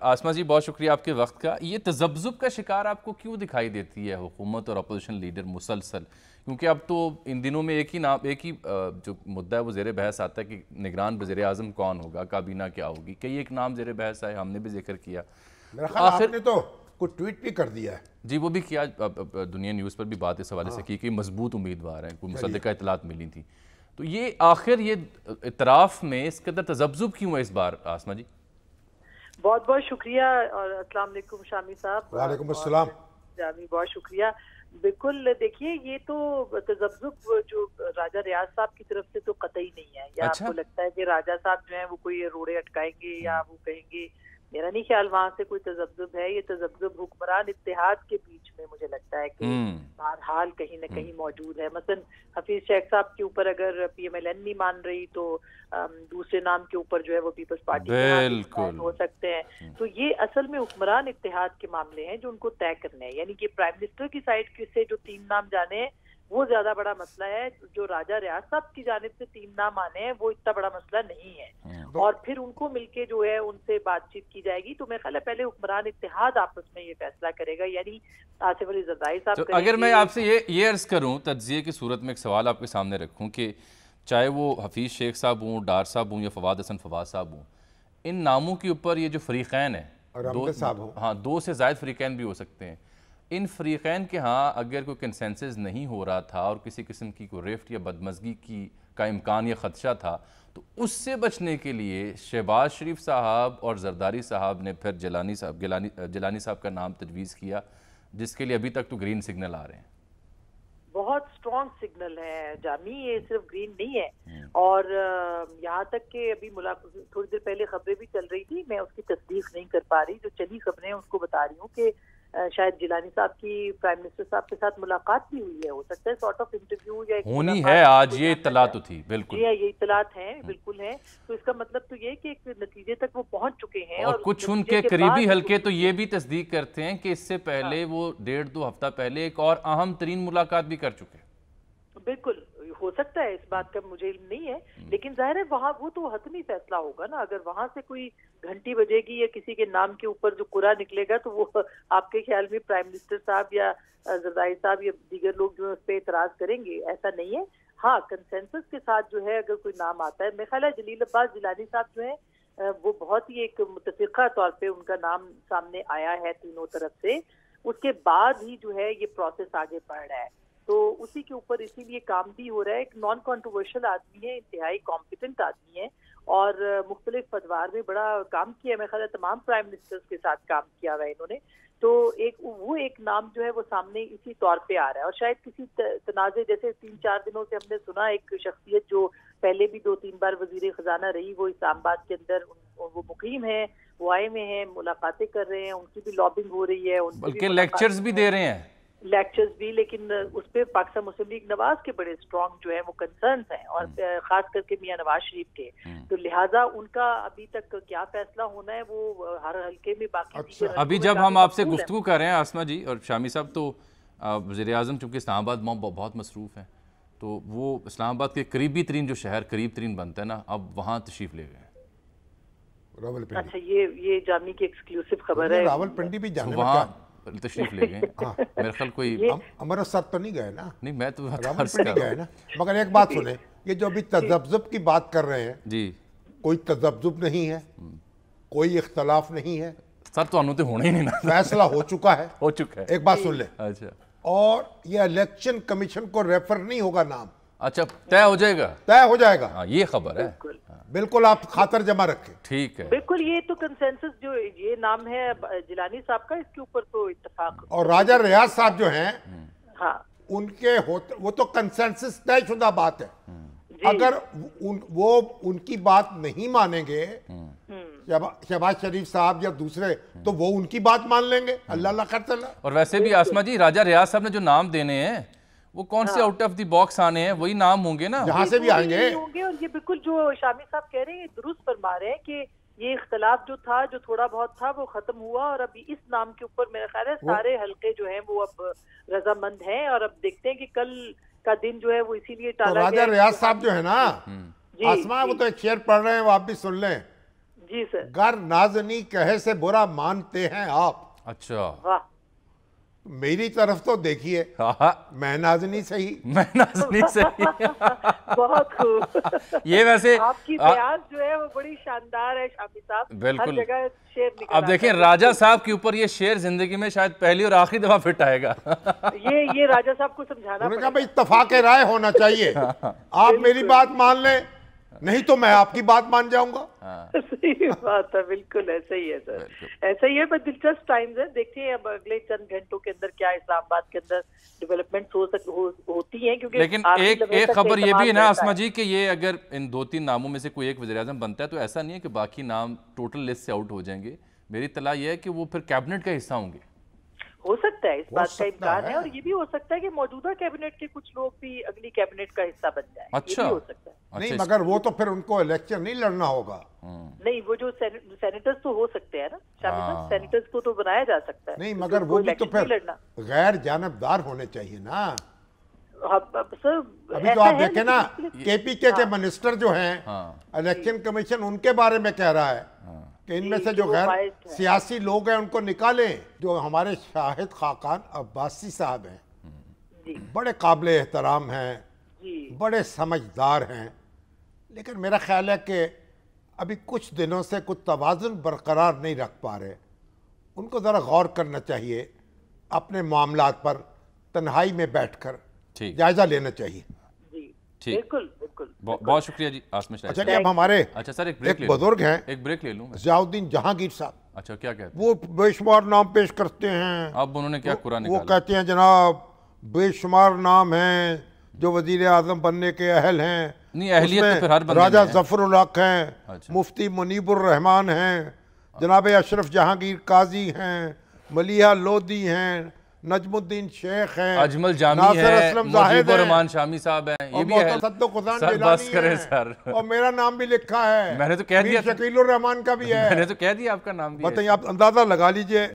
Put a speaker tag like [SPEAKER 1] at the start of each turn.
[SPEAKER 1] आसमा जी बहुत शुक्रिया आपके वक्त का। ये तज़ब्ज़ुब का शिकार आपको क्यों दिखाई देती है हुकूमत और अपोजिशन लीडर मुसलसल? क्योंकि अब तो इन दिनों में एक ही जो मुद्दा है वो ज़ेर बहस आता है कि निगरान वज़ीर आज़म कौन होगा, काबीना क्या होगी। कई एक नाम ज़ेर बहस है, हमने भी जिक्र किया।
[SPEAKER 2] मेरा ख्याल आपने तो कुछ ट्वीट भी कर दिया है।
[SPEAKER 1] जी वो भी किया, दुनिया न्यूज़ पर भी बात इस हवाले से की कि मजबूत उम्मीदवार हैं, कोई मुसद्दिक़ा इत्तलात मिली थी। तो ये आखिर ये इतराफ़ में इस कदर तज़ब्ज़ुब क्यों है इस बार आसमा जी?
[SPEAKER 3] बहुत बहुत शुक्रिया और अस्सलाम वालेकुम शामी साहब।
[SPEAKER 2] वालेकुम अस्सलाम
[SPEAKER 3] जामी, बहुत शुक्रिया। बिल्कुल देखिए, ये तो तज़ब्ज़ुब जो राजा रियाज साहब की तरफ से तो कतई नहीं है। या
[SPEAKER 1] अच्छा?
[SPEAKER 3] आपको लगता है कि राजा साहब जो है वो कोई रोड़े अटकाएंगे या वो कहेंगे? मेरा नहीं ख्याल वहां से कोई तज़ब्ज़ुब है। ये तज़ब्ज़ुब हुक्मरान इत्तेहाद के बीच में मुझे लगता है कि बहरहाल कहीं ना कहीं मौजूद है। मसलन हफीज शेख साहब के ऊपर अगर PMLN नहीं मान रही तो दूसरे नाम के ऊपर जो है वो पीपल्स पार्टी के हो सकते हैं। तो ये असल में हुक्मरान इत्तेहाद के मामले हैं जो उनको तय करने हैं। यानी कि प्राइम मिनिस्टर की साइड से जो 3 नाम जाने हैं वो ज्यादा बड़ा मसला है। जो राजा रियाज साहब की जानिब से 3 नाम आने हैं वो इतना बड़ा मसला नहीं है। और फिर उनको मिलके जो है उनसे बातचीत की जाएगी। तो मेरे ख्याल है पहले हुक्मरान इत्तेहाद आपस में ये फैसला करेगा। यानी आसिफ अली जरदारी साहब
[SPEAKER 1] तो अगर मैं आपसे ये अर्ज करूं, तज्जिए की सूरत में एक सवाल आपके सामने रखूं कि चाहे वो हफीज़ शेख साहब हों, डार साहब हों या फवाद हसन फवाद साहब हों, इन नामों के ऊपर ये जो फ़रीक़ैन है, 2 से ज़ायद फ़रीक़ैन भी हो सकते हैं। इन फ़रीक़ैन के यहाँ अगर कोई कंसेंसस नहीं हो रहा था और किसी किस्म की कोई रेफ्ट या बदमज़गी का इम्कान या ख़दशा था, तो उससे बचने के लिए शहबाज शरीफ साहब और जरदारी साहब ने फिर जिलानी साहब का नाम तजवीज़ किया, जिसके लिए अभी तक तो ग्रीन सिग्नल आ रहे हैं।
[SPEAKER 3] बहुत स्ट्रॉन्ग सिग्नल है जामी, ये सिर्फ ग्रीन नहीं है। और यहाँ तक कि अभी थोड़ी देर पहले खबरें भी चल रही थी, मैं उसकी तस्दीक नहीं कर पा रही। जो चली खबरें उसको बता रही हूँ कि शायद जिलानी साहब की प्राइम मिनिस्टर साहब के साथ मुलाकात भी हुई है। हो सकता है सॉर्ट ऑफ इंटरव्यू या
[SPEAKER 1] होनी है आज, ये इत्तला तो थी। बिल्कुल
[SPEAKER 3] ये इत्तलात हैं, बिल्कुल है। तो इसका मतलब तो ये कि एक नतीजे तक वो पहुंच चुके हैं।
[SPEAKER 1] और कुछ उनके करीबी हल्के तो ये भी तस्दीक करते हैं कि इससे पहले वो 1.5-2 हफ्ता पहले एक और अहम तरीन मुलाकात भी कर चुके हैं।
[SPEAKER 3] बिल्कुल हो सकता है, इस बात का मुझे इल्म नहीं है। लेकिन जाहिर है वहाँ वो तो हतमी फैसला होगा ना। अगर वहां से कोई घंटी बजेगी या किसी के नाम के ऊपर जो कुरा निकलेगा तो वो आपके ख्याल में प्राइम मिनिस्टर साहब या जरदारी साहब या दीगर लोग जो है उस पर एतराज करेंगे? ऐसा नहीं है। हाँ, कंसेंसस के साथ जो है अगर कोई नाम आता है, मेरा ख्याल है जलील अब्बास जिलानी साहब जो है वो बहुत ही एक मुतफ़िक़ा तौर पे उनका नाम सामने आया है तीनों तरफ से। उसके बाद ही जो है ये प्रोसेस आगे बढ़ रहा है। तो उसी के ऊपर इसीलिए काम भी हो रहा है। एक नॉन कॉन्ट्रोवर्शियल आदमी है, इंतहाई कॉम्पिटेंट आदमी है और मुख्तलिफ अदवार में बड़ा काम किया। मेरे ख्याल है तमाम प्राइम मिनिस्टर्स के साथ काम किया हुआ है इन्होंने। तो एक नाम जो है वो सामने इसी तौर पे आ रहा है। और शायद किसी तनाज़े, जैसे 3-4 दिनों से हमने सुना एक शख्सियत जो पहले भी 2-3 बार वजीर खजाना रही, वो इस्लामाबाद के अंदर वो मुकीम है, वो आए में है, मुलाकातें कर रहे हैं, उनकी भी लॉबिंग हो रही है,
[SPEAKER 1] बल्कि लेक्चर्स भी दे रहे हैं।
[SPEAKER 3] लेक्चर्स भी, लेकिन उस पर पाकिस्तान मुस्लिम लीग नवाज के बड़े स्ट्रॉन्ग जो है वो कंसर्न्स हैं और खास करके मियां नवाज शरीफ के। तो लिहाजा उनका अभी तक क्या फैसला होना है वो हर हल्के में बाकी
[SPEAKER 1] अभी जब हम आपसे गुफ्तगू कर रहे हैं आसमा जी और शामी साहब, तो वज़ीर आज़म चूँकि इस्लामाबाद में बहुत मसरूफ़ हैं, तो वो इस्लामाबाद के करीबी तरीन जो शहर करीब तरीन बनता है ना, अब वहाँ तशरीफ़ ले गए।
[SPEAKER 3] अच्छा, ये जामी की एक्सक्लूसिव खबर है।
[SPEAKER 2] रावलपिंडी भी जाने
[SPEAKER 1] वहाँ तशरीफ ले गए। मेरे ख्याल कोई
[SPEAKER 2] अमृतसर तो नहीं गए ना?
[SPEAKER 1] नहीं, मैं तो
[SPEAKER 2] रावलपिंडी गए ना। मगर एक बात सुने, ये जो अभी तज़ब्ज़ुब की बात कर रहे हैं
[SPEAKER 1] जी, कोई
[SPEAKER 2] तज़ब्ज़ुब नहीं है, कोई इख्तलाफ नहीं है
[SPEAKER 1] सर। तो तो होना ही नहीं ना,
[SPEAKER 2] फैसला हो चुका है।
[SPEAKER 1] हो चुका है।
[SPEAKER 2] एक बात सुन ले।
[SPEAKER 1] अच्छा,
[SPEAKER 2] और ये इलेक्शन कमीशन को रेफर नहीं होगा नाम।
[SPEAKER 1] अच्छा, तय हो जाएगा?
[SPEAKER 2] तय हो जाएगा।
[SPEAKER 1] हाँ, ये खबर है।
[SPEAKER 2] बिल्कुल, आप खातर जमा रखें।
[SPEAKER 1] ठीक है,
[SPEAKER 3] बिल्कुल। ये तो कंसेंसस जो ये नाम है जिलानी साहब का, इसके ऊपर तो इत्तेफाक।
[SPEAKER 2] और राजा रियाज साहब जो हैं,
[SPEAKER 3] हाँ,
[SPEAKER 2] उनके वो तो कंसेंसस तयशुदा बात है। अगर वो उनकी बात नहीं मानेंगे, शहबाज शरीफ साहब या दूसरे, तो वो उनकी बात मान लेंगे। अल्लाह खैर।
[SPEAKER 1] और वैसे भी आसमा जी, राजा रियाज साहब ने जो नाम देने हैं वो कौन से आउट ऑफ द बॉक्स आने हैं, वही नाम होंगे ना,
[SPEAKER 2] जहां से भी आएंगे।
[SPEAKER 3] और ये बिल्कुल जो शामी साहब कह रहे हैं दुरुस्त फरमा रहे हैं कि ये इख्तलाफ जो था, जो थोड़ा बहुत था, वो खत्म हुआ और अभी इस नाम के ऊपर मेरा ख्याल है सारे हल्के जो हैं वो अब रजामंद हैं। और अब देखते हैं कि कल का दिन जो है वो इसीलिए टाला गया।
[SPEAKER 2] राजा रियाज साहब जो है ना, आसमा, वो तो एक शेर पढ़ रहे हैं, वो आप भी सुन लें।
[SPEAKER 3] जी सर।
[SPEAKER 2] गर नाजनी कहे से बुरा मानते हैं आप।
[SPEAKER 1] अच्छा,
[SPEAKER 3] वाह,
[SPEAKER 2] मेरी तरफ तो देखिए,
[SPEAKER 1] हाँ,
[SPEAKER 2] मैं नाजनी सही।
[SPEAKER 1] मैं नाजनी सही।
[SPEAKER 3] बहुत खूब।
[SPEAKER 1] ये वैसे
[SPEAKER 3] आपकी बयान जो है वो बड़ी शानदार है शामी साहब।
[SPEAKER 1] बिल्कुल।
[SPEAKER 3] हर जगह शेर निकल
[SPEAKER 1] अब देखिए,
[SPEAKER 3] आता है।
[SPEAKER 1] राजा साहब के ऊपर ये शेर जिंदगी में शायद पहली और आखिरी दफा फिट आएगा।
[SPEAKER 3] ये राजा साहब को समझाना
[SPEAKER 2] उन्होंने कहा
[SPEAKER 3] पड़ेगा।
[SPEAKER 2] भाई इत्तफाक राय होना चाहिए, आप मेरी बात मान लें, नहीं तो मैं आपकी बात मान जाऊंगा।
[SPEAKER 3] सही बात है, बिल्कुल ऐसा ही है सर, ऐसा ही है। पर दिलचस्प टाइम्स है, देखते हैं अब अगले चंद घंटों के अंदर क्या इस्लामाबाद के अंदर डेवलपमेंट होती हैं, क्योंकि
[SPEAKER 1] लेकिन एक खबर ये भी है ना आसमा जी कि ये अगर इन 2-3 नामों में से कोई एक वज़ीर-ए-आज़म बनता है तो ऐसा नहीं है कि बाकी नाम टोटल लिस्ट से आउट हो जाएंगे। मेरी इत्तला ये है कि वो फिर कैबिनेट का हिस्सा होंगे।
[SPEAKER 3] हो सकता है, इस
[SPEAKER 2] हो
[SPEAKER 3] बात का
[SPEAKER 2] सकता
[SPEAKER 3] इम्कान है,
[SPEAKER 2] है।
[SPEAKER 3] और ये भी हो सकता है कि मौजूदा कैबिनेट के कुछ लोग भी अगली कैबिनेट का हिस्सा बन जाए।
[SPEAKER 1] अच्छा।
[SPEAKER 3] ये भी हो सकता है।
[SPEAKER 2] नहीं, मगर वो तो फिर उनको इलेक्शन नहीं लड़ना होगा।
[SPEAKER 3] नहीं, वो जो सेनेटर्स तो हो सकते हैं ना शामिल साहब, सेनेटर्स को तो बनाया जा सकता है।
[SPEAKER 2] नहीं,
[SPEAKER 3] क्योंकि
[SPEAKER 2] मगर
[SPEAKER 3] उनको
[SPEAKER 2] वो भी तो
[SPEAKER 3] इलेक्शन नहीं
[SPEAKER 2] फिर
[SPEAKER 3] लड़ना।
[SPEAKER 2] गैर जानबदार होने चाहिए ना।
[SPEAKER 3] अब सर
[SPEAKER 2] अभी
[SPEAKER 3] ऐसा
[SPEAKER 2] तो आप
[SPEAKER 3] है,
[SPEAKER 2] देखें ना,
[SPEAKER 3] लेकिन
[SPEAKER 2] केपीके के मिनिस्टर जो हैं, इलेक्शन कमीशन उनके बारे में कह रहा है कि इनमें से जो गैर
[SPEAKER 3] biased है।
[SPEAKER 2] सियासी लोग हैं उनको निकालें। जो हमारे शाहिद खाकान अब्बासी साहब हैं,
[SPEAKER 3] जी
[SPEAKER 2] बड़े काबिल एहतराम हैं,
[SPEAKER 3] जी
[SPEAKER 2] बड़े समझदार हैं, लेकिन मेरा ख्याल है कि अभी कुछ दिनों से कुछ तवाज़ुन बरकरार नहीं रख पा रहे। उनको ज़रा गौर करना चाहिए, अपने मामलात पर तन्हाई में बैठकर
[SPEAKER 1] ठीक,
[SPEAKER 2] जायजा लेना चाहिए।
[SPEAKER 3] जी
[SPEAKER 1] ठीक।
[SPEAKER 3] बिल्कुल बिल्कुल।
[SPEAKER 1] बहुत शुक्रिया जी आसमा शाह।
[SPEAKER 2] अच्छा जी, अब हमारे
[SPEAKER 1] अच्छा सर, एक ब्रेक
[SPEAKER 2] एक
[SPEAKER 1] ले लूं।
[SPEAKER 2] बुजुर्ग हैं,
[SPEAKER 1] एक ब्रेक ले लूं मैं।
[SPEAKER 2] ज़ियाउद्दीन जहांगीर साहब,
[SPEAKER 1] अच्छा, क्या कहते
[SPEAKER 2] वो बेशुमार नाम पेश करते हैं।
[SPEAKER 1] अब उन्होंने क्या कुरान
[SPEAKER 2] वो
[SPEAKER 1] निकाला?
[SPEAKER 2] कहते हैं जनाब बेशुमार नाम हैं जो वजीर आजम बनने के अहल हैं।
[SPEAKER 1] नहीं, अहलियत तो
[SPEAKER 2] उसमें
[SPEAKER 1] फिर हर बंदे
[SPEAKER 2] राजा
[SPEAKER 1] में है।
[SPEAKER 2] जफरुल हक हैं,
[SPEAKER 1] अच्छा।
[SPEAKER 2] मुफ्ती मुनीबुर रहमान हैं, जनाब अशरफ जहांगीर काजी हैं, मलिहा लोधी हैं, नजमुद्दीन शेख हैं,
[SPEAKER 1] अजमल जामी
[SPEAKER 2] नासिर
[SPEAKER 1] है,
[SPEAKER 2] असलम जाहिद
[SPEAKER 1] मुजीबुर
[SPEAKER 2] हैं,
[SPEAKER 1] रहमान शामी साहब हैं, ये
[SPEAKER 2] और
[SPEAKER 1] भी है।
[SPEAKER 2] मोहतरम सद्दो खुदान
[SPEAKER 1] सर
[SPEAKER 2] जिलानी
[SPEAKER 1] बस करें
[SPEAKER 2] हैं,
[SPEAKER 1] सर।
[SPEAKER 2] और मेरा नाम भी लिखा है,
[SPEAKER 1] मैंने तो कह दिया
[SPEAKER 2] मीर शकीलुर रहमान का भी है।
[SPEAKER 1] मैंने तो कह दिया आपका नाम भी है।
[SPEAKER 2] बताइए, आप अंदाजा लगा लीजिए।